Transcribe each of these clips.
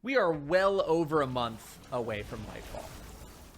We are well over a month away from Nightfall,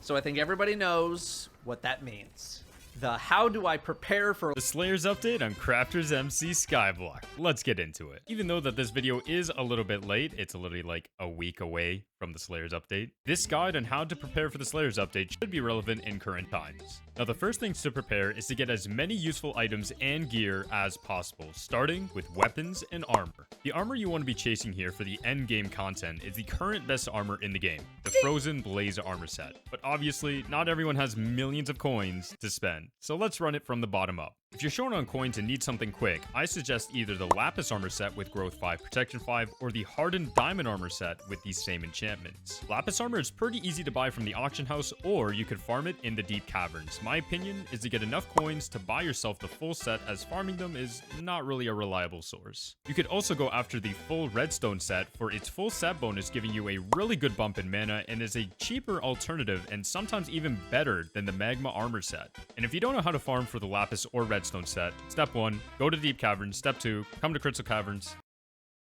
so I think everybody knows what that means. The how do I prepare for the Slayers update on CraftersMC Skyblock. Let's get into it. Even though that this video is a little bit late, it's literally like a week away from the Slayers update. This guide on how to prepare for the Slayers update should be relevant in current times. Now, the first things to prepare is to get as many useful items and gear as possible, starting with weapons and armor. The armor you want to be chasing here for the end game content is the current best armor in the game, the Frozen Blaze armor set. But obviously, not everyone has millions of coins to spend, so let's run it from the bottom up. If you're short on coins and need something quick, I suggest either the Lapis armor set with Growth 5, Protection 5, or the Hardened Diamond armor set with these same enchantments. Lapis armor is pretty easy to buy from the auction house, or you could farm it in the deep caverns. My opinion is to get enough coins to buy yourself the full set, as farming them is not really a reliable source. You could also go after the full Redstone set for its full set bonus, giving you a really good bump in mana and is a cheaper alternative and sometimes even better than the Magma armor set. And if you don't know how to farm for the Lapis or Redstone set, step 1, go to deep caverns. Step 2, come to Crystal Caverns.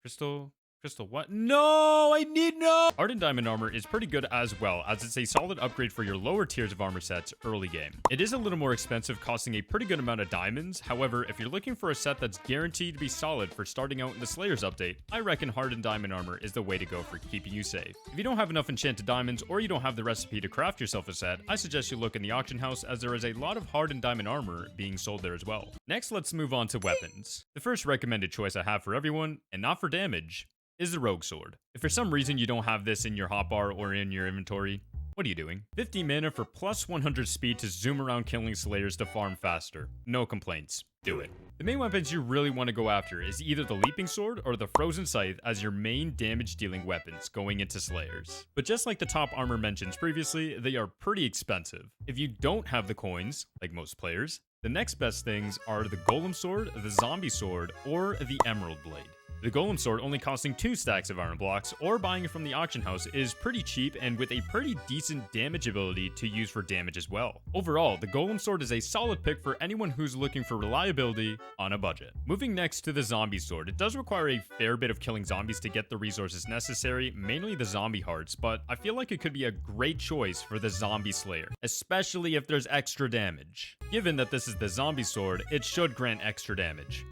Crystal what? No, I need no! Hardened Diamond armor is pretty good as well, as it's a solid upgrade for your lower tiers of armor sets early game. It is a little more expensive, costing a pretty good amount of diamonds. However, if you're looking for a set that's guaranteed to be solid for starting out in the Slayers update, I reckon Hardened Diamond armor is the way to go for keeping you safe. If you don't have enough enchanted diamonds, or you don't have the recipe to craft yourself a set, I suggest you look in the auction house, as there is a lot of Hardened Diamond armor being sold there as well. Next, let's move on to weapons. The first recommended choice I have for everyone, and not for damage, is the Rogue Sword. If for some reason you don't have this in your hotbar or in your inventory, what are you doing? 50 mana for plus 100 speed to zoom around killing Slayers to farm faster. No complaints. Do it. The main weapons you really want to go after is either the Leaping Sword or the Frozen Scythe as your main damage dealing weapons going into Slayers. But just like the top armor mentioned previously, they are pretty expensive. If you don't have the coins, like most players, the next best things are the Golem Sword, the Zombie Sword, or the Emerald Blade. The Golem Sword only costing 2 stacks of iron blocks, or buying it from the auction house, is pretty cheap and with a pretty decent damage ability to use for damage as well. Overall, the Golem Sword is a solid pick for anyone who's looking for reliability on a budget. Moving next to the Zombie Sword, it does require a fair bit of killing zombies to get the resources necessary, mainly the zombie hearts, but I feel like it could be a great choice for the Zombie Slayer, especially if there's extra damage. Given that this is the Zombie Sword, it should grant extra damage,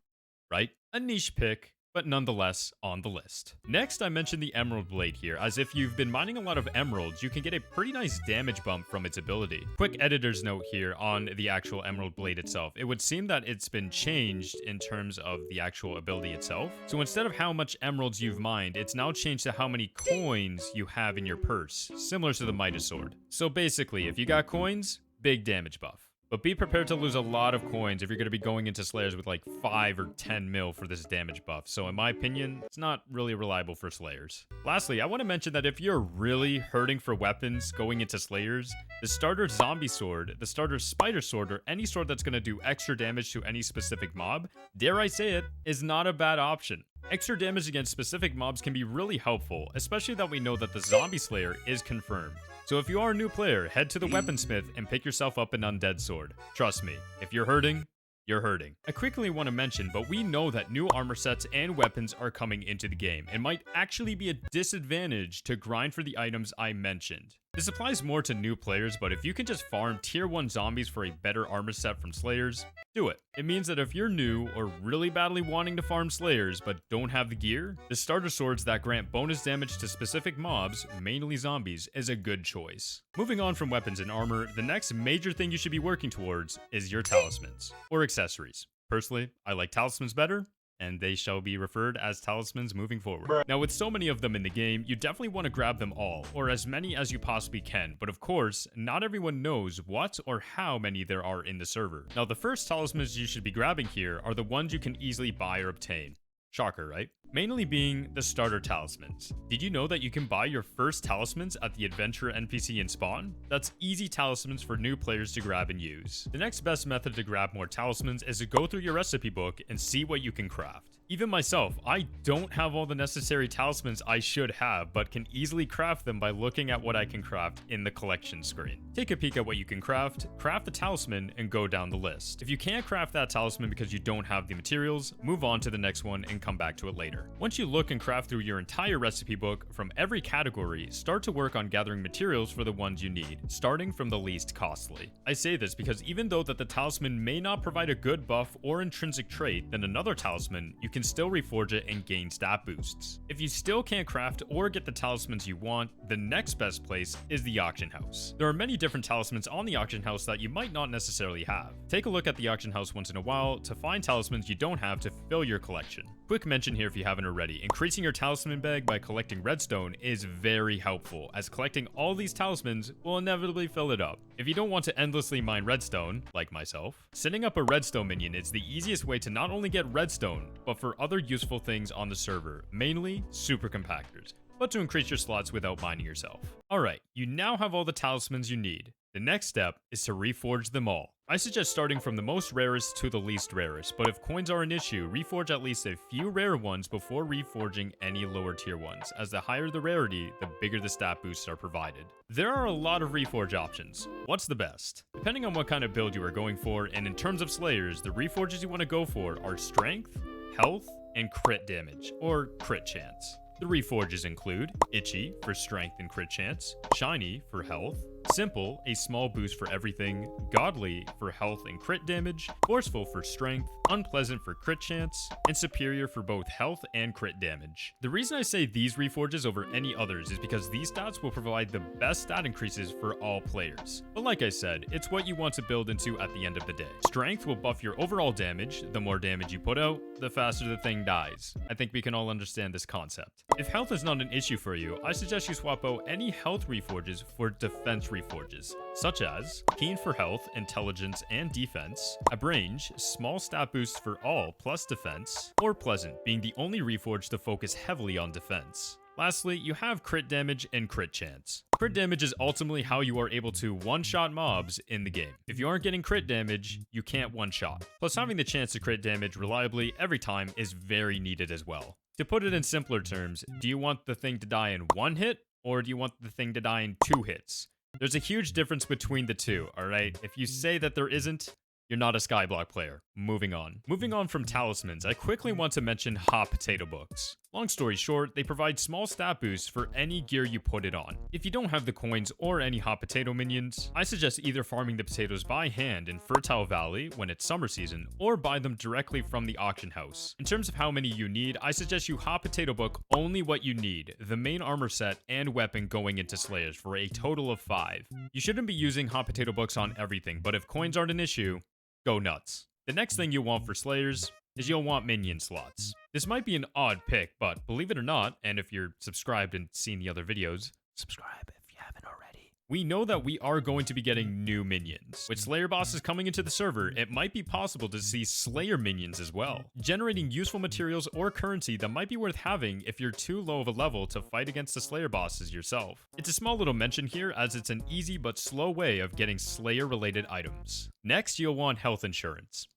right? A niche pick, but nonetheless on the list. Next, I mentioned the Emerald Blade here, as if you've been mining a lot of emeralds, you can get a pretty nice damage bump from its ability. Quick editor's note here on the actual Emerald Blade itself. It would seem that it's been changed in terms of the actual ability itself. So instead of how much emeralds you've mined, it's now changed to how many coins you have in your purse, similar to the Midas Sword. So basically, if you got coins, big damage buff. But be prepared to lose a lot of coins if you're going to be going into Slayers with like 5 or 10 mil for this damage buff. So in my opinion, it's not really reliable for Slayers. Lastly, I want to mention that if you're really hurting for weapons going into Slayers, the starter Zombie Sword, the starter Spider Sword, or any sword that's going to do extra damage to any specific mob, dare I say it, is not a bad option. Extra damage against specific mobs can be really helpful, especially that we know that the Zombie Slayer is confirmed. So if you are a new player, head to the Weaponsmith and pick yourself up an Undead Sword. Trust me, if you're hurting, you're hurting. I quickly want to mention, but we know that new armor sets and weapons are coming into the game and might actually be a disadvantage to grind for the items I mentioned. This applies more to new players, but if you can just farm tier 1 zombies for a better armor set from Slayers, do it. It means that if you're new or really badly wanting to farm Slayers but don't have the gear, the starter swords that grant bonus damage to specific mobs, mainly zombies, is a good choice. Moving on from weapons and armor, the next major thing you should be working towards is your talismans, or accessories. Personally, I like talismans better, and they shall be referred as talismans moving forward. Now, with so many of them in the game, you definitely want to grab them all, or as many as you possibly can, but of course, not everyone knows what or how many there are in the server. Now, the first talismans you should be grabbing here are the ones you can easily buy or obtain. Shocker, right? Mainly being the starter talismans. Did you know that you can buy your first talismans at the adventurer NPC in spawn? That's easy talismans for new players to grab and use. The next best method to grab more talismans is to go through your recipe book and see what you can craft. Even myself, I don't have all the necessary talismans I should have, but can easily craft them by looking at what I can craft in the collection screen. Take a peek at what you can craft the talisman, and go down the list. If you can't craft that talisman because you don't have the materials, move on to the next one and come back to it later. Once you look and craft through your entire recipe book from every category, start to work on gathering materials for the ones you need, starting from the least costly. I say this because even though that the talisman may not provide a good buff or intrinsic trait than another talisman, you can still reforge it and gain stat boosts. If you still can't craft or get the talismans you want, the next best place is the auction house. There are many different talismans on the auction house that you might not necessarily have. Take a look at the auction house once in a while to find talismans you don't have to fill your collection. Quick mention here if you haven't already, increasing your talisman bag by collecting redstone is very helpful, as collecting all these talismans will inevitably fill it up. If you don't want to endlessly mine redstone, like myself, setting up a redstone minion is the easiest way to not only get redstone, but for other useful things on the server, mainly super compactors, but to increase your slots without mining yourself. Alright, you now have all the talismans you need. The next step is to reforge them all. I suggest starting from the most rarest to the least rarest, but if coins are an issue, reforge at least a few rare ones before reforging any lower tier ones, as the higher the rarity, the bigger the stat boosts are provided. There are a lot of reforge options. What's the best? Depending on what kind of build you are going for, and in terms of slayers, the reforges you want to go for are strength, health, and crit damage, or crit chance. The reforges include Itchy for strength and crit chance, Shiny for health, Simple, a small boost for everything, Godly for health and crit damage, Forceful for strength, Unpleasant for crit chance, and Superior for both health and crit damage. The reason I say these reforges over any others is because these stats will provide the best stat increases for all players. But like I said, it's what you want to build into at the end of the day. Strength will buff your overall damage. The more damage you put out, the faster the thing dies. I think we can all understand this concept. If health is not an issue for you, I suggest you swap out any health reforges for defense reforges, such as Keen for health, intelligence, and defense, Abrange, small stat boosts for all plus defense, or Pleasant, being the only reforge to focus heavily on defense. Lastly, you have crit damage and crit chance. Crit damage is ultimately how you are able to one-shot mobs in the game. If you aren't getting crit damage, you can't one-shot. Plus, having the chance to crit damage reliably every time is very needed as well. To put it in simpler terms, do you want the thing to die in one hit, or do you want the thing to die in 2 hits? There's a huge difference between the two, alright? If you say that there isn't, you're not a Skyblock player. Moving on. Moving on from talismans, I quickly want to mention hot potato books. Long story short, they provide small stat boosts for any gear you put it on. If you don't have the coins or any hot potato minions, I suggest either farming the potatoes by hand in Fertile Valley when it's summer season, or buy them directly from the auction house. In terms of how many you need, I suggest you hot potato book only what you need, the main armor set and weapon going into Slayers for a total of 5. You shouldn't be using hot potato books on everything, but if coins aren't an issue, go nuts. The next thing you'll want for Slayers is you'll want minion slots. This might be an odd pick, but believe it or not, and if you're subscribed and seen the other videos, subscribe if you haven't already. We know that we are going to be getting new minions. With Slayer bosses coming into the server, it might be possible to see Slayer minions as well, generating useful materials or currency that might be worth having if you're too low of a level to fight against the Slayer bosses yourself. It's a small little mention here, as it's an easy but slow way of getting Slayer related items. Next, you'll want health insurance.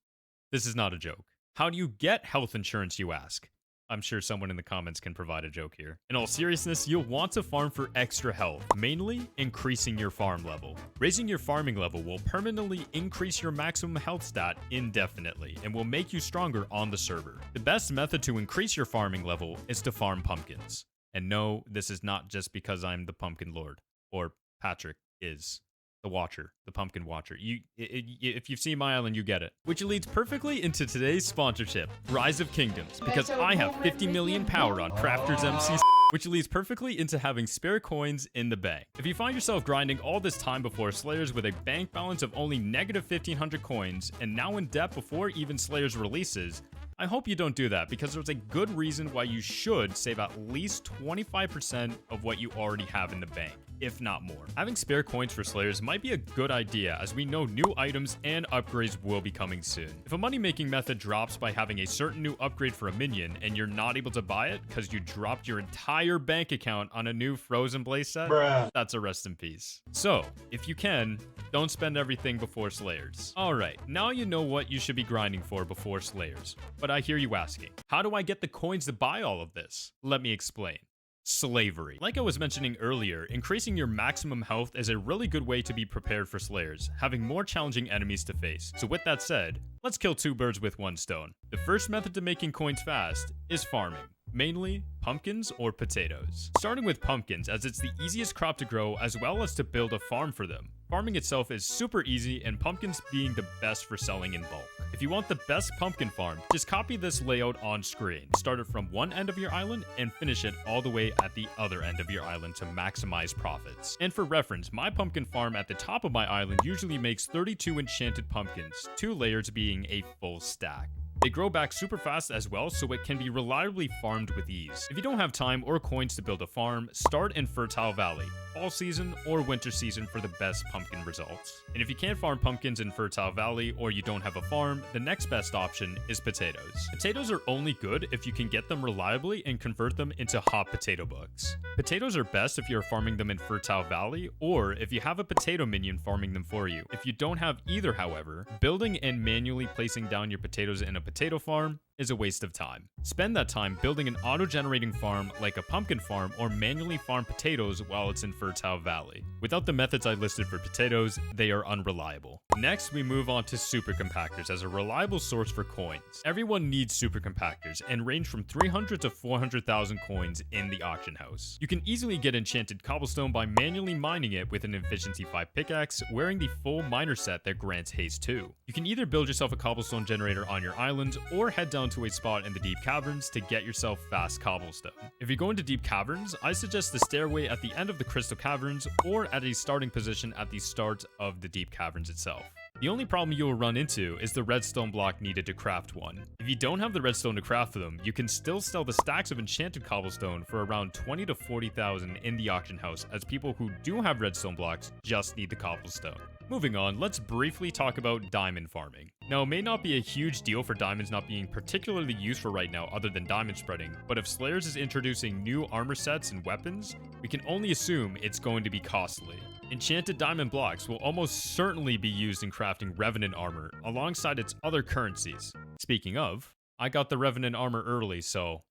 This is not a joke. How do you get health insurance, you ask? I'm sure someone in the comments can provide a joke here. In all seriousness, you'll want to farm for extra health, mainly increasing your farm level. Raising your farming level will permanently increase your maximum health stat indefinitely and will make you stronger on the server. The best method to increase your farming level is to farm pumpkins. And no, this is not just because I'm the pumpkin lord, or Patrick is. The Watcher, the Pumpkin Watcher. If you've seen my island, you get it. Which leads perfectly into today's sponsorship, Rise of Kingdoms, because I have 50 million power on CraftersMC, which leads perfectly into having spare coins in the bank. If you find yourself grinding all this time before Slayers with a bank balance of only negative 1,500 coins, and now in debt before even Slayers releases, I hope you don't do that, because there's a good reason why you should save at least 25% of what you already have in the bank. if not more. Having spare coins for slayers might be a good idea, as we know new items and upgrades will be coming soon. If a money-making method drops by having a certain new upgrade for a minion and you're not able to buy it because you dropped your entire bank account on a new Frozen Blaze set, that's a rest in peace. So, if you can, don't spend everything before slayers. Alright, now you know what you should be grinding for before slayers. But I hear you asking, how do I get the coins to buy all of this? Let me explain. Slavery. Like I was mentioning earlier, increasing your maximum health is a really good way to be prepared for slayers, having more challenging enemies to face. So with that said, let's kill two birds with one stone. The first method to making coins fast is farming. Mainly pumpkins or potatoes. Starting with pumpkins, as it's the easiest crop to grow as well as to build a farm for them. Farming itself is super easy, and pumpkins being the best for selling in bulk. If you want the best pumpkin farm, just copy this layout on screen. Start it from one end of your island and finish it all the way at the other end of your island to maximize profits. And for reference, my pumpkin farm at the top of my island usually makes 32 enchanted pumpkins, 2 layers being a full stack. They grow back super fast as well, so it can be reliably farmed with ease. If you don't have time or coins to build a farm, start in Fertile Valley, fall season or winter season for the best pumpkin results. And if you can't farm pumpkins in Fertile Valley or you don't have a farm, the next best option is potatoes. Potatoes are only good if you can get them reliably and convert them into hot potato bugs. Potatoes are best if you're farming them in Fertile Valley or if you have a potato minion farming them for you. If you don't have either, however, building and manually placing down your potatoes in a potato farm is a waste of time. Spend that time building an auto-generating farm like a pumpkin farm or manually farm potatoes while it's in Fertile Valley. Without the methods I listed for potatoes, they are unreliable. Next, we move on to super compactors as a reliable source for coins. Everyone needs super compactors and range from 300 to 400,000 coins in the auction house. You can easily get enchanted cobblestone by manually mining it with an efficiency 5 pickaxe, wearing the full miner set that grants haste 2. You can either build yourself a cobblestone generator on your island or head down to a spot in the deep caverns to get yourself fast cobblestone. If you go into deep caverns, I suggest the stairway at the end of the crystal caverns or at a starting position at the start of the deep caverns itself. The only problem you will run into is the redstone block needed to craft one. If you don't have the redstone to craft them, you can still sell the stacks of enchanted cobblestone for around 20 to 40,000 in the auction house, as people who do have redstone blocks just need the cobblestone. Moving on, let's briefly talk about diamond farming. Now, it may not be a huge deal for diamonds not being particularly useful right now other than diamond spreading, but if Slayers is introducing new armor sets and weapons, we can only assume it's going to be costly. Enchanted diamond blocks will almost certainly be used in crafting Revenant armor alongside its other currencies. Speaking of, I got the Revenant armor early, so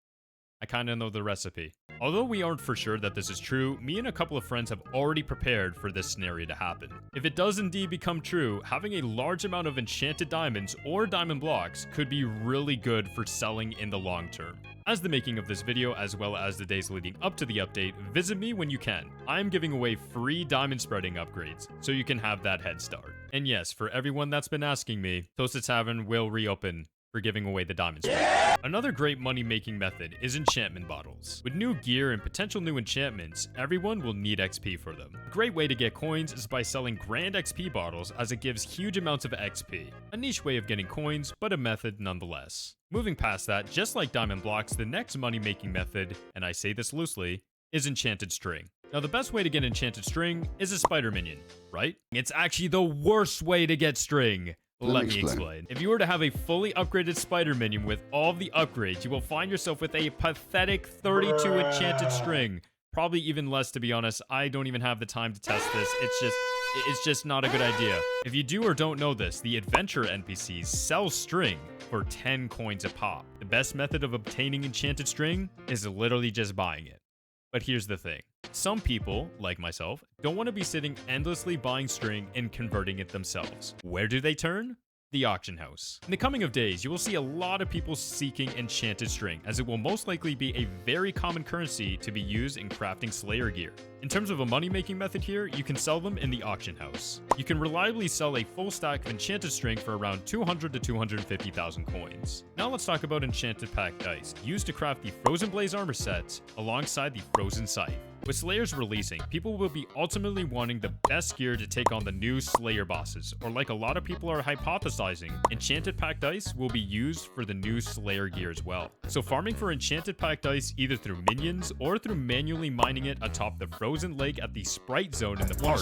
I kinda know the recipe. Although we aren't for sure that this is true, me and a couple of friends have already prepared for this scenario to happen. If it does indeed become true, having a large amount of enchanted diamonds or diamond blocks could be really good for selling in the long term. As the making of this video, as well as the days leading up to the update, visit me when you can. I am giving away free diamond spreading upgrades, so you can have that head start. And yes, for everyone that's been asking me, Toasted Tavern will reopen for giving away the diamonds. Another great money-making method is enchantment bottles. With new gear and potential new enchantments, everyone will need XP for them. A great way to get coins is by selling grand XP bottles, as it gives huge amounts of XP. A niche way of getting coins, but a method nonetheless. Moving past that, just like diamond blocks, the next money-making method, and I say this loosely, is enchanted string. Now, the best way to get enchanted string is a spider minion, right? It's actually the worst way to get string. Let me explain. If you were to have a fully upgraded spider minion with all of the upgrades, you will find yourself with a pathetic 32 enchanted string. Probably even less, to be honest. I don't even have the time to test this. It's just not a good idea. If you do or don't know this, the adventure NPCs sell string for 10 coins a pop. The best method of obtaining enchanted string is literally just buying it. But here's the thing. Some people, like myself, don't want to be sitting endlessly buying string and converting it themselves. Where do they turn? The auction house. In the coming of days, you will see a lot of people seeking enchanted string, as it will most likely be a very common currency to be used in crafting Slayer gear. In terms of a money-making method here, you can sell them in the auction house. You can reliably sell a full stack of enchanted string for around 200 to 250,000 coins. Now let's talk about enchanted pack dice, used to craft the Frozen Blaze armor set alongside the Frozen Scythe. With Slayers releasing, people will be ultimately wanting the best gear to take on the new Slayer bosses, or like a lot of people are hypothesizing, Enchanted Pack Dice will be used for the new Slayer gear as well. So farming for Enchanted Pack Dice either through minions or through manually mining it atop the frozen lake at the Sprite zone in the park,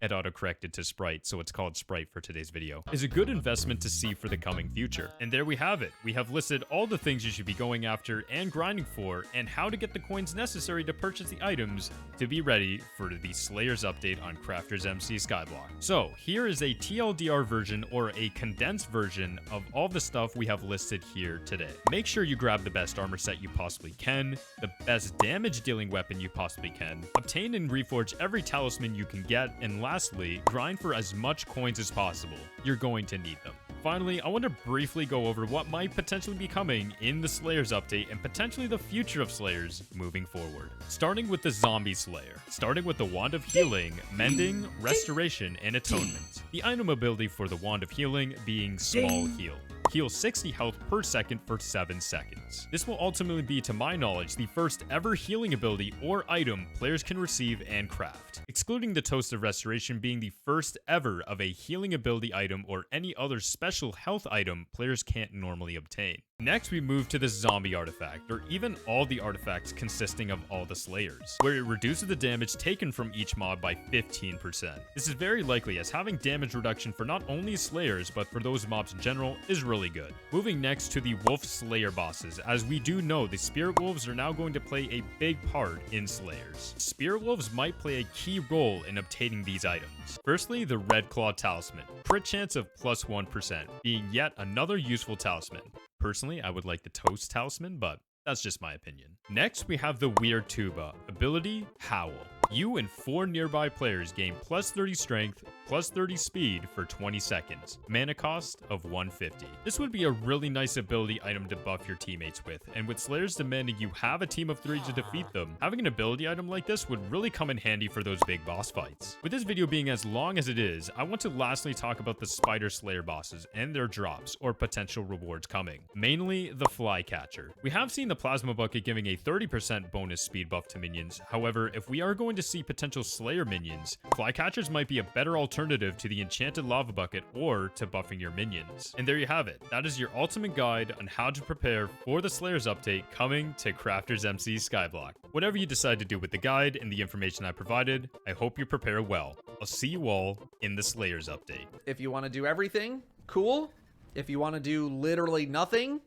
it autocorrected to Sprite, so it's called Sprite for today's video, is a good investment to see for the coming future. And there we have it. We have listed all the things you should be going after and grinding for, and how to get the coins necessary to purchase the items to be ready for the Slayers update on CraftersMC Skyblock. So here is a TLDR version, or a condensed version, of all the stuff we have listed here today. Make sure you grab the best armor set you possibly can, the best damage dealing weapon you possibly can, obtain and reforge every talisman you can get, and lastly, grind for as much coins as possible. You're going to need them. Finally, I want to briefly go over what might potentially be coming in the Slayers update and potentially the future of Slayers moving forward. Starting with the Zombie Slayer. Starting with the Wand of Healing, Mending, Restoration, and Atonement. The item ability for the Wand of Healing being Small Heal. Heal 60 health per second for 7 seconds. This will ultimately be, to my knowledge, the first ever healing ability or item players can receive and craft, excluding the Toast of Restoration being the first ever of a healing ability item or any other special health item players can't normally obtain. Next, we move to the Zombie Artifact, or even all the artifacts consisting of all the Slayers, where it reduces the damage taken from each mob by 15%. This is very likely, as having damage reduction for not only Slayers, but for those mobs in general is really good. Moving next to the Wolf Slayer bosses, as we do know the Spirit Wolves are now going to play a big part in Slayers. Spirit Wolves might play a key role in obtaining these items. Firstly, the Red Claw Talisman, crit chance of plus 1%, being yet another useful talisman. Personally, I would like the Toast Talisman, but that's just my opinion. Next, we have the Weird Tuba, ability Howl. You and 4 nearby players gain plus 30 strength, plus 30 speed for 20 seconds. Mana cost of 150. This would be a really nice ability item to buff your teammates with, and with Slayers demanding you have a team of 3 to defeat them, having an ability item like this would really come in handy for those big boss fights. With this video being as long as it is, I want to lastly talk about the Spider Slayer bosses and their drops or potential rewards coming. Mainly the Flycatcher. We have seen the Plasma Bucket giving a 30% bonus speed buff to minions. However, if we are going to see potential Slayer minions, Flycatchers might be a better alternative to the Enchanted Lava Bucket or to buffing your minions. And there you have it. That is your ultimate guide on how to prepare for the Slayers update coming to CraftersMC Skyblock. Whatever you decide to do with the guide and the information I provided, I hope you prepare well. I'll see you all in the Slayers update. If you want to do everything, cool. If you want to do literally nothing,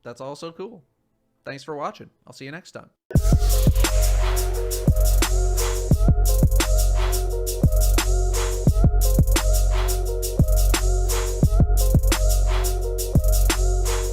that's also cool. Thanks for watching. I'll see you next time.